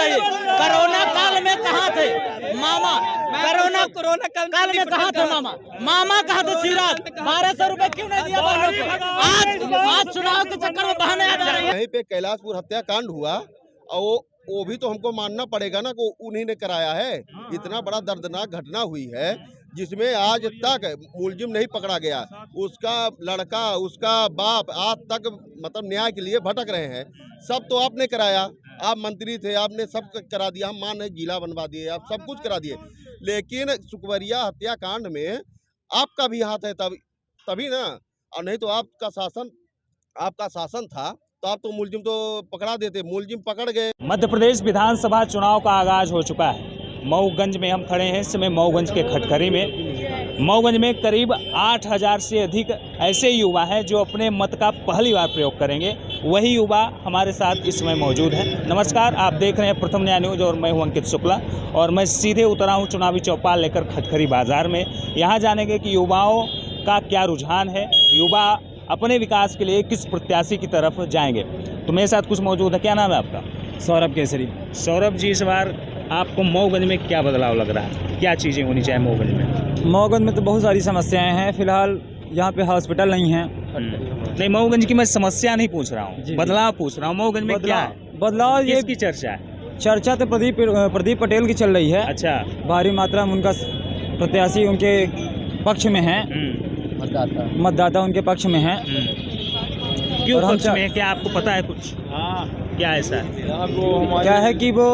बताइए, कोरोना काल में कहाँ थे मामा? कोरोना काल में कहाँ थे मामा? मामा कहाँ थे? शिवराज 1200 रुपए क्यों नहीं दिया बहनों को? आज चुनाव के चक्कर में बहने आ जा रही है। यहीं पे कैलाशपुर हत्याकांड हुआ और वो भी तो हमको मानना पड़ेगा ना कि उन्हीं ने कराया है। इतना बड़ा दर्दनाक घटना हुई है जिसमें आज तक मुलजिम नहीं पकड़ा गया, उसका लड़का, उसका बाप आज तक मतलब न्याय के लिए भटक रहे हैं। सब तो आपने कराया, आप मंत्री थे, आपने सब करा दिया, हम मान जिला बनवा दिए, आप सब कुछ करा दिए, लेकिन सुकवरिया हत्याकांड में आपका भी हाथ है तभी ना, और नहीं तो आपका शासन था तो आप तो मुलजिम तो पकड़ा देते, मुलजिम पकड़ गए। मध्य प्रदेश विधानसभा चुनाव का आगाज हो चुका है। मऊगंज में हम खड़े हैं इस समय, मऊगंज के खटखरी में। मऊगंज में करीब 8000 से अधिक ऐसे युवा हैं जो अपने मत का पहली बार प्रयोग करेंगे। वही युवा हमारे साथ इस समय मौजूद हैं। नमस्कार, आप देख रहे हैं प्रथम न्याय न्यूज और मैं हूं अंकित शुक्ला और मैं सीधे उतरा हूं चुनावी चौपाल लेकर खटखरी बाजार में। यहाँ जानेंगे कि युवाओं का क्या रुझान है, युवा अपने विकास के लिए किस प्रत्याशी की तरफ जाएंगे। तो मेरे साथ कुछ मौजूद है। क्या नाम है आपका? सौरभ केसरी। सौरभ जी, इस बार आपको मऊगंज में क्या बदलाव लग रहा है? क्या चीज़ें होनी चाहिए मऊगंज में? मऊगंज में तो बहुत सारी समस्याएं हैं। फिलहाल यहाँ पे हॉस्पिटल नहीं है। नहीं, मऊगंज की मैं समस्या नहीं पूछ रहा हूँ, बदलाव पूछ रहा हूँ। मऊगंज में क्या है बदलाव? ये की चर्चा है? चर्चा तो प्रदीप पटेल की चल रही है। अच्छा, भारी मात्रा में उनका प्रत्याशी उनके पक्ष में है, मतदाता उनके पक्ष में है। क्यों पक्ष में? क्या आपको पता है कुछ? क्या ऐसा है? क्या है कि वो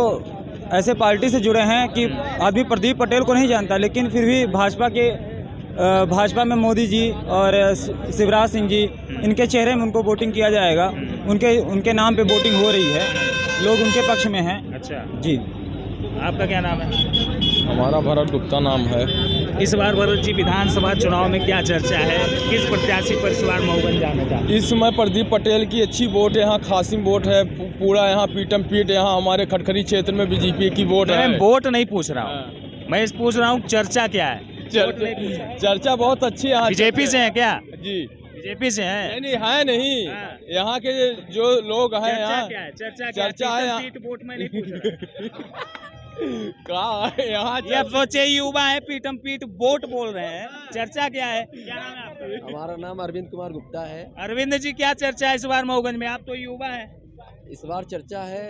ऐसे पार्टी से जुड़े हैं कि अभी प्रदीप पटेल को नहीं जानता, लेकिन फिर भी भाजपा में मोदी जी और शिवराज सिंह जी, इनके चेहरे में उनको वोटिंग किया जाएगा। उनके नाम पे वोटिंग हो रही है, लोग उनके पक्ष में हैं। अच्छा जी। आपका क्या नाम है? हमारा भरत गुप्ता नाम है। इस बार भरत जी विधानसभा चुनाव में क्या चर्चा है? किस प्रत्याशी पर इस बार मऊगंज जाने का? इस समय प्रदीप पटेल की अच्छी वोट है, यहाँ खासिम वोट है, पूरा यहाँ पीटम पीट यहाँ हमारे खटखरी क्षेत्र में बीजेपी की वोट है। मैं वोट नहीं पूछ रहा हूँ, मैं इस पूछ रहा हूँ चर्चा क्या है? चर्चा बहुत अच्छी है। बीजेपी से है क्या? जी, बीजेपी से है? नहीं है नहीं। यहाँ के जो लोग हैं यहाँ चर्चा है यहाँ। वोट में नहीं पूछ रहा कहाँ है यहाँ? ये सोचे युवा है, पीटम पीट वोट बोल रहे हैं, चर्चा क्या है? क्या नाम है आपका? हमारा नाम अरविंद कुमार गुप्ता है। अरविंद जी, क्या चर्चा है इस बार मऊगंज में? आप तो युवा है। इस बार चर्चा है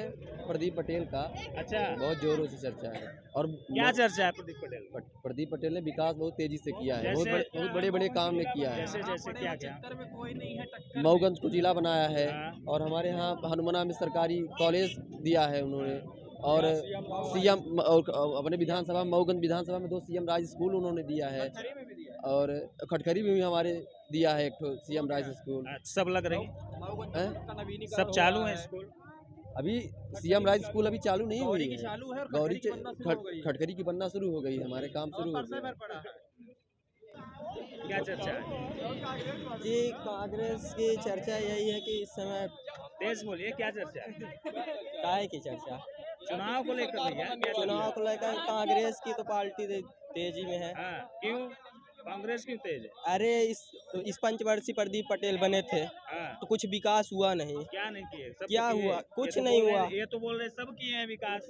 प्रदीप पटेल का। अच्छा, बहुत जोरों से चर्चा है। और क्या चर्चा है प्रदीप पटेल? प्रदीप पटेल ने विकास बहुत तेजी से किया है, बहुत बड़े बड़े काम ने किया है। जैसे क्या क्या? मऊगंज को जिला बनाया है और हमारे यहाँ हनुमाना में सरकारी कॉलेज दिया है उन्होंने, और सीएम अपने विधानसभा मऊगंज विधानसभा में 2 सीएम राज स्कूल उन्होंने दिया है, और खटखरी में भी हमारे दिया है 1 सीएम राज स्कूल। सब लग रही है, सब चालू है स्कूल? अभी सीएम राज स्कूल अभी चालू नहीं हुई है, गौरी खटखरी की बनना शुरू हो गई है, हमारे काम शुरू हो गए। क्या चर्चा है जी? कांग्रेस की चर्चा यही है कि इस समय तेज बोलिए, क्या चर्चा है? काय की चर्चा चुनाव को लेकर भैया? चुनाव को लेकर कांग्रेस की तो पार्टी तेजी में है। क्यों कांग्रेस क्यों तेज है? अरे इस पंचवर्षीय प्रदीप पटेल बने थे तो कुछ विकास हुआ नहीं। क्या नहीं किए? क्या हुआ? कुछ नहीं हुआ। ये तो बोल रहे सब किए हैं विकास।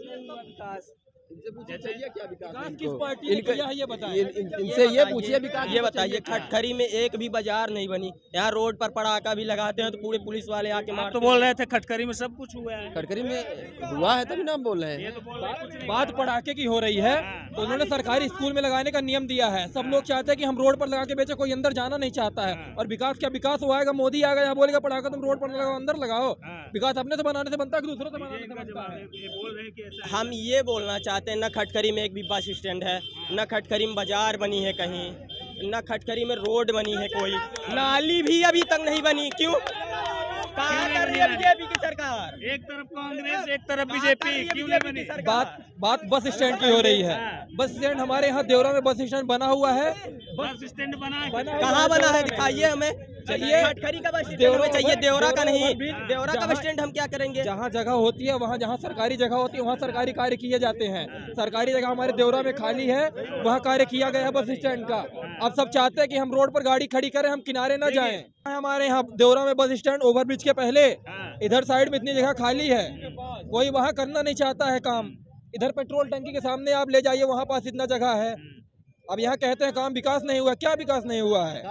क्या विकास किस पार्टी ने किया है ये बताइए। इनसे ये पूछिए विकास। ये बताइए, खटखरी में एक भी बाजार नहीं बनी। यहाँ रोड पर पटाखा भी लगाते हैं तो पूरे पुलिस वाले आके मारते। तो बोल रहे थे खटखरी में सब कुछ हुआ है। खटखरी में हुआ है तभी नाम बोल रहे हैं। बात पटाखे की हो रही है तो उन्होंने सरकारी स्कूल में लगाने का नियम दिया है। सब लोग चाहते हैं कि हम रोड पर लगा के बेचे, कोई अंदर जाना नहीं चाहता है। और विकास क्या विकास हुआ है? मोदी आ गया बोलेगा पटाखा तुम रोड पर लगाओ, अंदर लगाओ। विकास अपने से बनाने से बनता है कि दूसरों से बनाने से बनता है? हम ये बोलना चाहते हैं, न खटखरी में एक भी बस स्टैंड है, न खटखरी में बाजार बनी है कहीं, न खटखरी में रोड बनी है, कोई नाली भी अभी तक नहीं बनी। क्यों? कहाँ कर रही है बीजेपी की सरकार? एक तरफ कांग्रेस, एक तरफ बीजेपी, क्यों नहीं बनी? बात बस स्टैंड की हो रही है। बस स्टैंड हमारे यहाँ देवरा में बस स्टैंड बना हुआ है। बस स्टैंड बना है? कहाँ बना है? दिखाइए हमें। चाहिए खटखरी का बस स्टैंड हमें चाहिए, देवरा का नहीं। देवरा का बस स्टैंड हम क्या करेंगे? जहाँ जगह होती है वहाँ, जहाँ सरकारी जगह होती है वहाँ सरकारी कार्य किए जाते हैं। सरकारी जगह हमारे देवरा में खाली है, वहाँ कार्य किया गया है बस स्टैंड का। अब सब चाहते हैं कि हम रोड पर गाड़ी खड़ी करें, हम किनारे न जाएं। हमारे यहाँ देवरा में बस स्टैंड ओवरब्रिज के पहले इधर साइड में इतनी जगह खाली है, कोई वहाँ करना नहीं चाहता है काम। इधर पेट्रोल टंकी के सामने आप ले जाइए, वहाँ पास इतना जगह है। अब यहाँ कहते हैं काम विकास नहीं हुआ, क्या विकास नहीं हुआ है?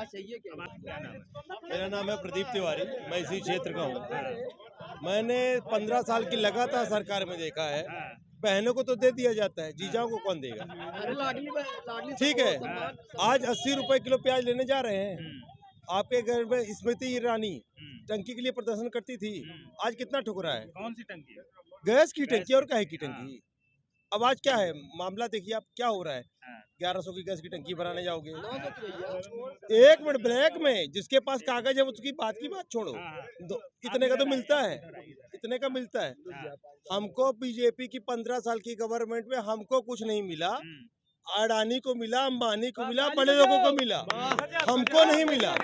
मेरा नाम है प्रदीप तिवारी, मैं इसी क्षेत्र का हूँ। मैंने 15 साल की लगातार सरकार में देखा है, बहनों को तो दे दिया जाता है, जीजाओं को कौन देगा? ठीक है, आज 80 रुपए किलो प्याज लेने जा रहे हैं। आपके घर में स्मृति ईरानी टंकी के लिए प्रदर्शन करती थी, आज कितना ठुकरा है? कौन सी टंकी? गैस की टंकी और काहे की टंकी? अब आज क्या है मामला, देखिए आप क्या हो रहा है। 1100 की गैस की टंकी भराने जाओगे, 1 मिनट ब्लैक में, जिसके पास कागज है वो उसकी बात की बात छोड़ो, इतने का तो मिलता है, इतने का मिलता है। हमको बीजेपी की 15 साल की गवर्नमेंट में हमको कुछ नहीं मिला। अडानी को मिला, अंबानी को मिला, बड़े लोगों को मिला, हमको नहीं मिला।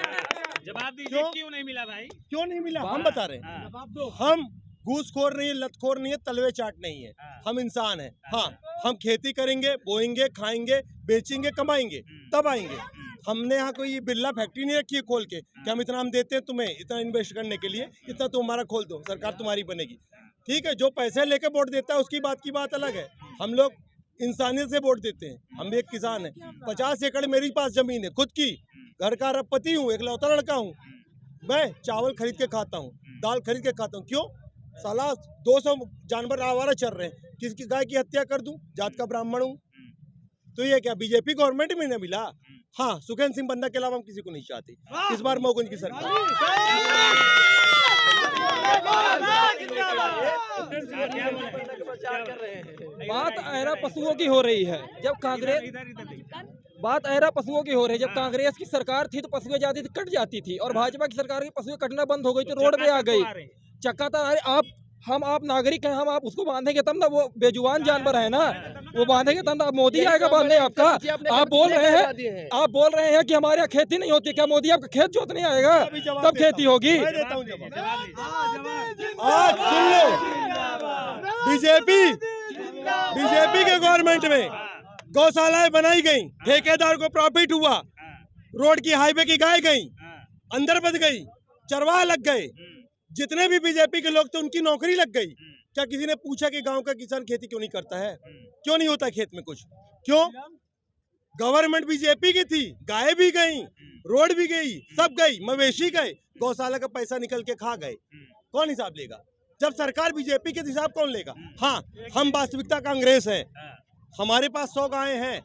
जवाब दीजिए, क्यों नहीं मिला भाई? क्यों नहीं मिला हम बता रहे हैं। हम घूसखोर नहीं है, लतखोर नहीं है, तलवे चाट नहीं है, हम इंसान हैं। हाँ, हम खेती करेंगे, बोएंगे, खाएंगे, बेचेंगे, कमाएंगे, तब आएंगे। हमने यहाँ कोई बिरला फैक्ट्री नहीं रखी है खोल के कि हम इतना हम देते हैं तुम्हें, इतना इन्वेस्ट करने के लिए, इतना तुम हमारा खोल दो, सरकार तुम्हारी बनेगी। ठीक है, जो पैसे लेके वोट देता है उसकी बात अलग है। हम लोग इंसानियत से वोट देते हैं। हम भी एक किसान है, 50 एकड़ मेरे पास जमीन है खुद की, घर का अरबपति हूँ, एकलौता लड़का हूँ। मैं चावल खरीद के खाता हूँ, दाल खरीद के खाता हूँ। क्यों? साला 200 जानवर आवारा चल रहे हैं, किसकी गाय की हत्या कर दूं? जात का ब्राह्मण हूं। तो ये क्या बीजेपी गवर्नमेंट में नहीं मिला? हाँ, सुखेन सिंह बनना के अलावा हम किसी को नहीं चाहते। इस बार मऊगंज की सरकार। बात ऐरा पशुओं की हो रही है। जब कांग्रेस बात ऐरा पशुओं की हो रही है, जब कांग्रेस की सरकार थी तो पशुएं जाती थी, कट जाती थी, और भाजपा की सरकार की पशुएं कटना बंद हो गई तो रोड पे आ गई। चक्काता आप नागरिक हैं, हम आप उसको बांधेंगे तब ना, वो बेजुबान जानवर है ना, वो बांधेंगे तब ना। मोदी आएगा बांधने आपका? आप बोल रहे हैं कि हमारे यहाँ खेती नहीं होती, क्या मोदी आपका खेत जोतने आएगा तब खेती होगी? आज सुन लो, बीजेपी के गवर्नमेंट में गौशालाएं बनाई गई, ठेकेदार को प्रॉफिट हुआ, रोड की हाईवे की गाय गई, अंदर बच गई, चरवाहा लग गए। जितने भी बीजेपी के लोग थे उनकी नौकरी लग गई। क्या किसी ने पूछा कि गांव का किसान खेती क्यों नहीं करता है? क्यों नहीं होता खेत में कुछ? क्यों? गवर्नमेंट बीजेपी की थी, गाय भी गई, रोड भी गई, सब गई, मवेशी गए, गौशाला का पैसा निकल के खा गए। कौन हिसाब लेगा? जब सरकार बीजेपी के हिसाब कौन लेगा? हाँ, हम वास्तविकता कांग्रेस है। हमारे पास 100 गायें हैं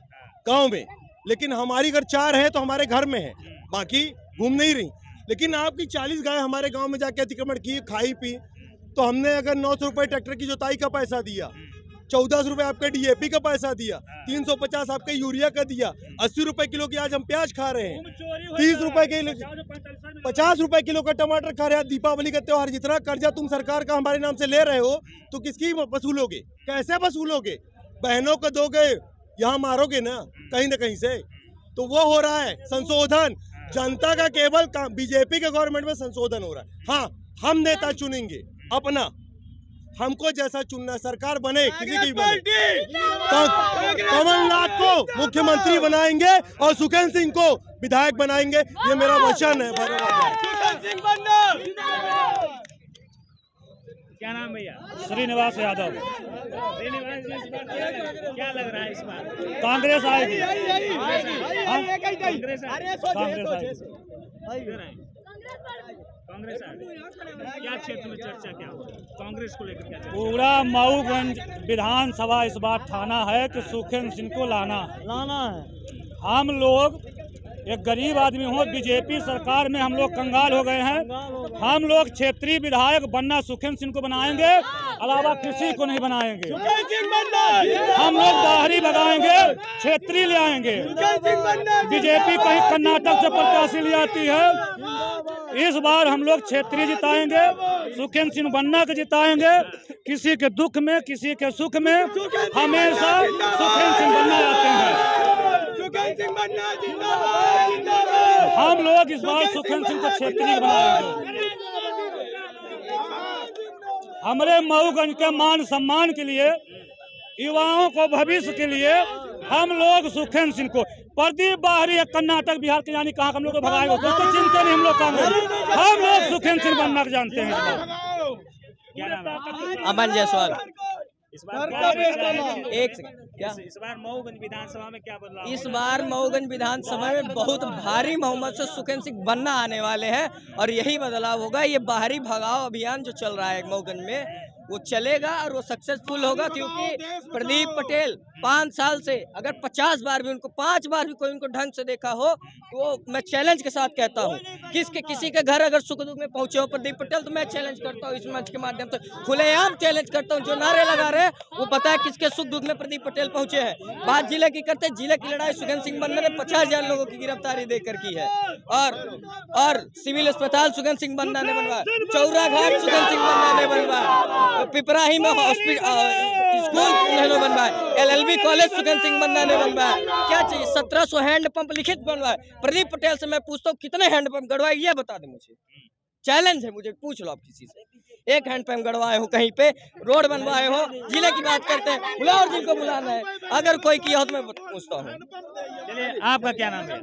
गांव में, लेकिन हमारी अगर 4 है तो हमारे घर में है, बाकी घूम नहीं रही। लेकिन आपकी 40 गाय हमारे गांव में जाके अतिक्रमण की, खाई पी, तो हमने अगर 900 रुपए ट्रैक्टर की जोताई का पैसा दिया, 1400 रुपए आपके डीएपी का पैसा दिया, 350 आपके यूरिया का दिया, 80 रुपए किलो की आज हम प्याज खा रहे हैं, 30 रुपए किलो, 50 रुपए किलो का टमाटर खा रहे हैं। दीपावली का त्योहार, जितना कर्जा तुम सरकार का हमारे नाम से ले रहे हो तो किसकी वसूलोगे? कैसे वसूलोगे? बहनों को दोगे, यहाँ मारोगे ना कहीं से। तो वो हो रहा है संशोधन, जनता का केवल बीजेपी के गवर्नमेंट में संशोधन हो रहा है। हाँ, हम नेता चुनेंगे अपना, हमको जैसा चुनना, सरकार बने किसी की बने, कमलनाथ को मुख्यमंत्री बनाएंगे और सुखेन सिंह को विधायक बनाएंगे, ये मेरा वचन है। क्या नाम भैया? श्रीनिवास यादव। श्रीनिवास जी, इस बार क्या लग रहा है? इस बार कांग्रेस आएगी। कांग्रेस क्या क्षेत्र में चर्चा क्या हो? कांग्रेस को लेकर क्या? पूरा मऊगंज विधानसभा इस बार ठाना है कि सुखेन सिंह को लाना है। हम लोग एक गरीब आदमी हो, बीजेपी सरकार में हम लोग कंगाल हो गए हैं। हम लोग क्षेत्रीय विधायक बनना सुखेन सिंह को बनाएंगे, अलावा किसी को नहीं बनाएंगे। हम लोग बाहरी लगाएंगे, क्षेत्रीय ले आएंगे। बीजेपी कहीं कर्नाटक से प्रत्याशी ले आती है। इस बार हम लोग क्षेत्रीय जिताएंगे, सुखेन सिंह बनना के जिताएंगे। किसी के दुख में, किसी के सुख में हमेशा सुखेन सिंह बनना आते हैं। हम लोग इस बार सुखेन सिंह को क्षेत्रीय बनाएंगे। हमारे मऊगंज के मान सम्मान के लिए, युवाओं को भविष्य के लिए हम लोग सुखेन सिंह को, प्रदीप बाहरी है कर्नाटक बिहार के, यानी कहाँ हम लोग को भगाएगा तो चिंता नहीं। हम लोग कांग्रेस, हम लोग सुखेन सिंह बनना जानते हैं। क्या नाम है? अमन जायसवाल। इस बार क्या एक सेकंड, क्या इस बार मऊगंज विधानसभा में क्या बदलाव इस होगा? बार मऊगंज विधानसभा में बहुत भारी बहुमत से सुखेंद्र सिंह बनना आने वाले हैं और यही बदलाव होगा। ये बाहरी भगाओ अभियान जो चल रहा है मऊगंज में वो चलेगा और वो सक्सेसफुल होगा, क्योंकि प्रदीप पटेल 5 साल से अगर 50 बार भी उनको 5 बार भी कोई उनको ढंग से देखा हो तो मैं चैलेंज के साथ कहता हूँ किसी के घर अगर सुख दुख में पहुंचे हो प्रदीप पटेल तो मैं चैलेंज करता हूँ इस मंच के माध्यम से, खुलेआम चैलेंज करता हूँ। जो नारे लगा रहे हैं वो पता है किसके सुख दुख में प्रदीप पटेल पहुंचे हैं। बात जिले की करते, जिले की लड़ाई सुखेंद्र सिंह बन्ना ने 50,000 लोगों की गिरफ्तारी देकर की है और सिविल अस्पताल सुखेंद्र सिंह बन्ना ने बनवाया, चौरा घाट सुखेंद्र सिंह बन्ना ने बनवाया, पिपराही में स्कूल उन्होंने बनवाया, LLB कॉलेज सुखेंद्र सिंह बन्ना ने बनवाया। क्या चाहिए? 1700 हैंडपंप लिखित बनवाए। प्रदीप पटेल से मैं पूछता हूँ कितने हैंडपंप गड़वाए ये बता दे मुझे, चैलेंज है मुझे, पूछ लो आप किसी से। एक हैंडपंप गड़वाए हो कहीं पे, रोड बनवाए हो, जिले की बात करते हैं, बुलाओ जिनको बुलाना है, अगर कोई किया हो तो मैं पूछता हूँ। चलिए आपका क्या नाम है?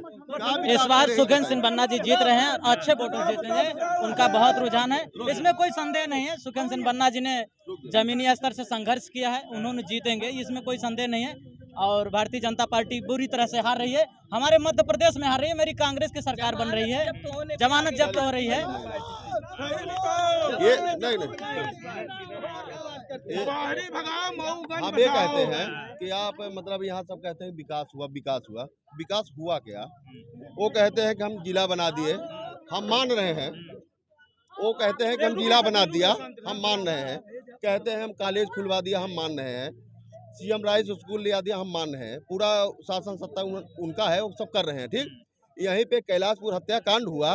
इस बार सुखेंद्र सिंह बन्ना जी जीत रहे हैं, अच्छे वोटों से जीते हैं, उनका बहुत रुझान है, इसमें कोई संदेह नहीं है। सुखेंद्र सिंह बन्ना जी ने जमीनी स्तर से संघर्ष किया है, उन्होंने जीतेंगे, इसमें कोई संदेह नहीं है। और भारतीय जनता पार्टी बुरी तरह से हार रही है, हमारे मध्य प्रदेश में हार रही है, मेरी कांग्रेस की सरकार बन रही है, जमानत जब्त हो रही है। ये नहीं हम ये कहते हैं कि आप मतलब यहाँ सब कहते हैं विकास हुआ, विकास हुआ क्या? वो कहते हैं कि हम जिला बना दिए, हम मान रहे हैं। वो कहते हैं कि हम जिला बना दिया, हम मान रहे हैं। कहते हैं हम कॉलेज खुलवा दिया, हम मान रहे हैं। CM राइस स्कूल ले दिया, हम मान रहे हैं। पूरा शासन सत्ता उनका है, वो सब कर रहे हैं। ठीक, यहीं पे कैलाशपुर हत्याकांड हुआ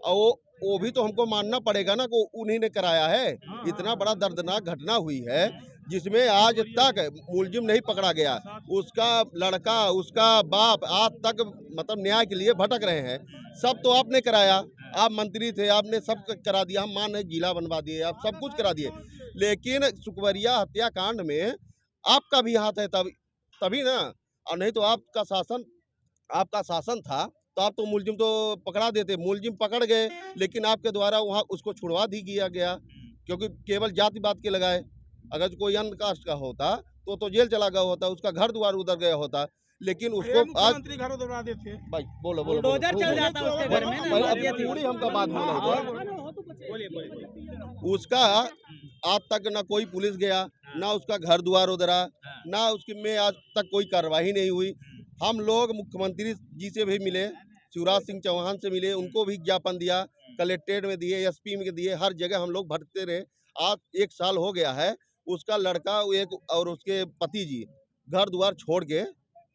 और वो भी तो हमको मानना पड़ेगा ना, को उन्हीं ने कराया है। इतना बड़ा दर्दनाक घटना हुई है जिसमें आज तक मुलजिम नहीं पकड़ा गया, उसका लड़का, उसका बाप आज तक मतलब न्याय के लिए भटक रहे हैं। सब तो आपने कराया, आप मंत्री थे, आपने सब करा दिया, हम मान रहे जिला बनवा दिए, आप सब कुछ करा दिए, लेकिन सुखवरिया हत्याकांड में आपका भी हाथ है तभी ना, और नहीं तो आपका शासन था तो आप तो मुलजिम तो पकड़ा देते। मुलजिम पकड़ गए, लेकिन आपके द्वारा वहाँ उसको छुड़वा दी गया, क्योंकि केवल जाति बात के लगाए। अगर कोई अन्य कास्ट का होता तो जेल चला गया होता, उसका घर द्वार उधर गया होता, लेकिन उसको आज घर उधरा देते। भाई बोलो चल जाता उसके घर में ना, पूरी हमका बात उसका आज तक ना कोई पुलिस गया, ना उसका घर द्वार उधरा, ना उसकी में आज तक कोई कार्रवाई नहीं हुई। हम लोग मुख्यमंत्री जी से भी मिले, शिवराज सिंह चौहान से मिले, उनको भी ज्ञापन दिया, कलेक्ट्रेट में दिए, SP में दिए, हर जगह हम लोग भटकते रहे। आज 1 साल हो गया है, उसका लड़का एक और उसके पति जी घर द्वार छोड़ के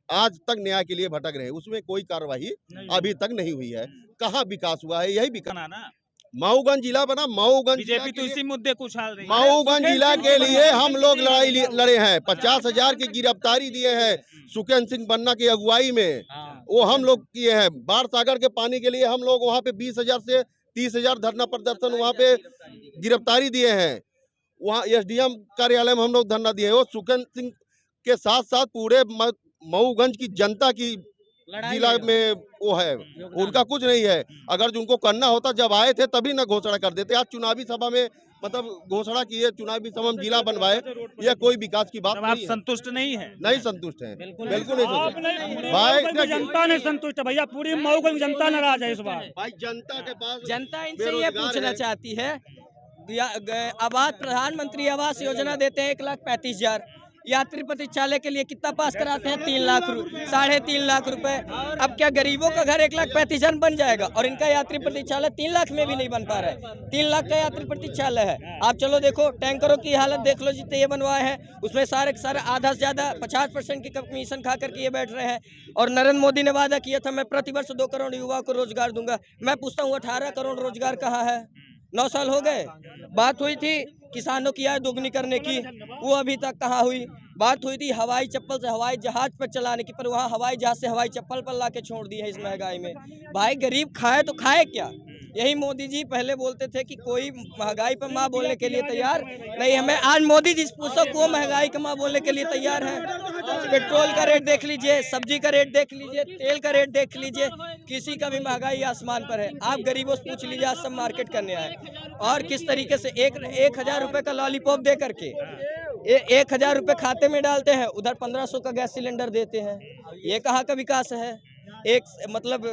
आज तक न्याय के लिए भटक रहे, उसमें कोई कार्रवाई अभी तक नहीं हुई है। कहाँ विकास हुआ है? यही विकास ना, मऊगंज जिला बना, मऊगंज बीजेपी तो इसी मुद्दे को उछाल रही है। मऊगंज जिला के लिए हम लोग लड़ाई लड़े हैं, 50,000 की गिरफ्तारी दिए हैं सुखेंद्र सिंह बन्ना की अगुवाई में, वो हम लोग किए हैं। बाढ़ सागर के पानी के लिए हम लोग वहाँ पे 20,000 से 30,000 धरना प्रदर्शन वहाँ पे गिरफ्तारी दिए हैं। वहाँ SDM कार्यालय में हम लोग धरना दिए। वो सुखेंद्र सिंह के साथ साथ पूरे मऊगंज की जनता की जिला में वो है, उनका कुछ नहीं है। अगर उनको करना होता जब आए थे तभी ना घोषणा कर देते। आज चुनावी सभा में मतलब घोषणा की है, चुनावी सभा में जिला बनवाए, यह कोई विकास की बात नहीं है। संतुष्ट नहीं है? नहीं संतुष्ट है, बिल्कुल नहीं संतुष्ट भाई। जनता नहीं संतुष्ट है भैया, पूरी मऊगंज जनता नाराज है इस बार। भाई जनता के पास, जनता इनसे ये पूछना चाहती है, आवास प्रधानमंत्री आवास योजना देते हैं 1,35,000, यात्री प्रतीक्षालय के लिए कितना पास कराते हैं? 3 लाख 3.5 लाख रुपए। अब क्या गरीबों का घर 1,35,000 बन जाएगा? और इनका यात्री प्रतीक्षालय 3 लाख में भी नहीं बन पा रहा है। 3 लाख का यात्री प्रतीक्षालय है। आप चलो देखो टैंकरों की हालत देख लो, जितने ये बनवाए हैं उसमें सारे आधा से ज्यादा 50% की कमीशन खा करके ये बैठ रहे हैं। और नरेंद्र मोदी ने वादा किया था मैं प्रतिवर्ष 2 करोड़ युवा को रोजगार दूंगा। मैं पूछता हूँ 18 करोड़ रोजगार कहाँ है? 9 साल हो गए। बात हुई थी किसानों की आय दोगुनी करने की, वो अभी तक कहाँ हुई? बात हुई थी हवाई चप्पल से हवाई जहाज पर चलाने की, पर वहाँ हवाई जहाज से हवाई चप्पल पर ला के छोड़ दी है इस महंगाई में। भाई गरीब खाए तो खाए क्या? यही मोदी जी पहले बोलते थे कि कोई महंगाई पर माँ बोलने के लिए तैयार नहीं। हमें आज मोदी जी पूछो को महंगाई का माँ बोलने के लिए तैयार है। पेट्रोल का रेट देख लीजिए, सब्जी का रेट देख लीजिए, तेल का रेट देख लीजिए, किसी का भी महंगाई आसमान पर है। आप गरीबों से पूछ लीजिए, आज सब मार्केट करने आए। और किस तरीके से 1,000 रुपए का लॉलीपॉप दे करके 1,000 रुपए खाते में डालते हैं, उधर 1500 का गैस सिलेंडर देते हैं। ये कहाँ का विकास है? एक मतलब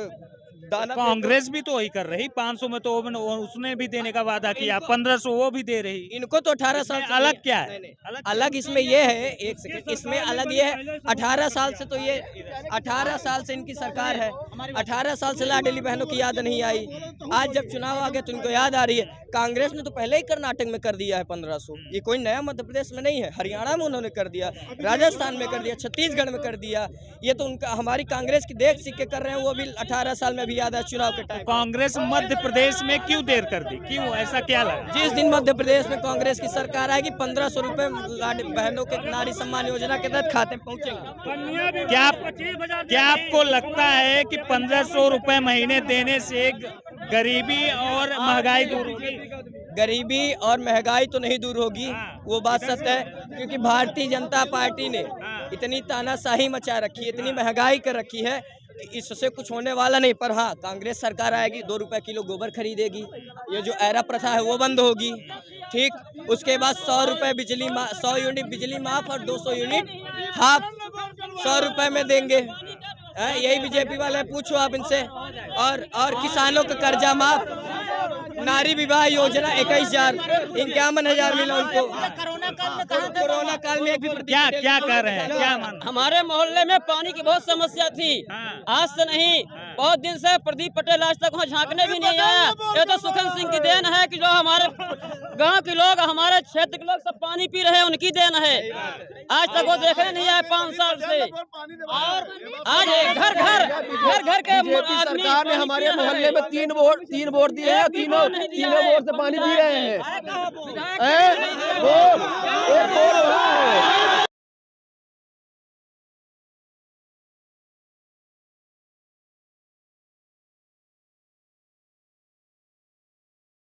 कांग्रेस भी तो वही कर रही, 500 में तो उसने भी देने का वादा किया, 1500 वो भी दे रही। इनको तो 18 साल अलग क्या है? अलग इसमें ये है, एक सेकंड, इसमें अलग ये है 18 साल से, तो ये 18 साल से इनकी सरकार है, 18 साल से लाडली बहनों की याद नहीं आई। आज जब चुनाव आ गया तो इनको याद आ रही है। कांग्रेस ने तो पहले ही कर्नाटक में कर दिया है 1500, ये कोई नया मध्य प्रदेश में नहीं है, हरियाणा में उन्होंने कर दिया, राजस्थान में कर दिया, छत्तीसगढ़ में कर दिया। ये तो उनका हमारी कांग्रेस की देख सीख के कर रहे हैं, वो भी 18 साल में भी याद है चुनाव के टाइम। कांग्रेस मध्य प्रदेश में क्यों देर कर दी, क्यों, ऐसा क्या लगा? जिस दिन मध्य प्रदेश में कांग्रेस की सरकार आएगी 1500 रुपए बहनों के नारी सम्मान योजना के तहत खाते पहुंचेंगे। क्या आपको लगता है कि 1500 रुपए महीने देने से गरीबी और महंगाई दूर होगी? गरीबी और महंगाई तो नहीं दूर होगी, वो बात सत्य है, क्योंकि भारतीय जनता पार्टी ने इतनी तानाशाही मचा रखी है, इतनी महंगाई कर रखी है कि इससे कुछ होने वाला नहीं। पर हाँ, कांग्रेस सरकार आएगी, 2 रुपए किलो गोबर खरीदेगी, ये जो ऐरा प्रथा है वो बंद होगी, ठीक। उसके बाद 100 रुपए 100 यूनिट बिजली माफ और 200 यूनिट हाफ 100 रुपए में देंगे। यही बीजेपी वाले, पूछो आप इनसे। और किसानों का कर्जा माफ, नारी विवाह योजना 21,000, 51,000 मिला उनको। कोरोना काल में एक भी क्या कर रहे हैं, क्या मान? हमारे मोहल्ले में पानी की बहुत समस्या थी, आज से नहीं, बहुत दिन से। प्रदीप पटेल आज तक वहाँ झांकने भी नहीं आया। ये तो सुखन सिंह की देन है कि जो हमारे गांव के लोग, हमारे क्षेत्र के लोग सब पानी पी रहे हैं, उनकी देन है। आज तक वो देखने नहीं आए 5 साल से। और आज घर घर के सरकार ने हमारे मोहल्ले में 3 बोर दिए हैं, तीनों बोर से पानी पी रहे हैं।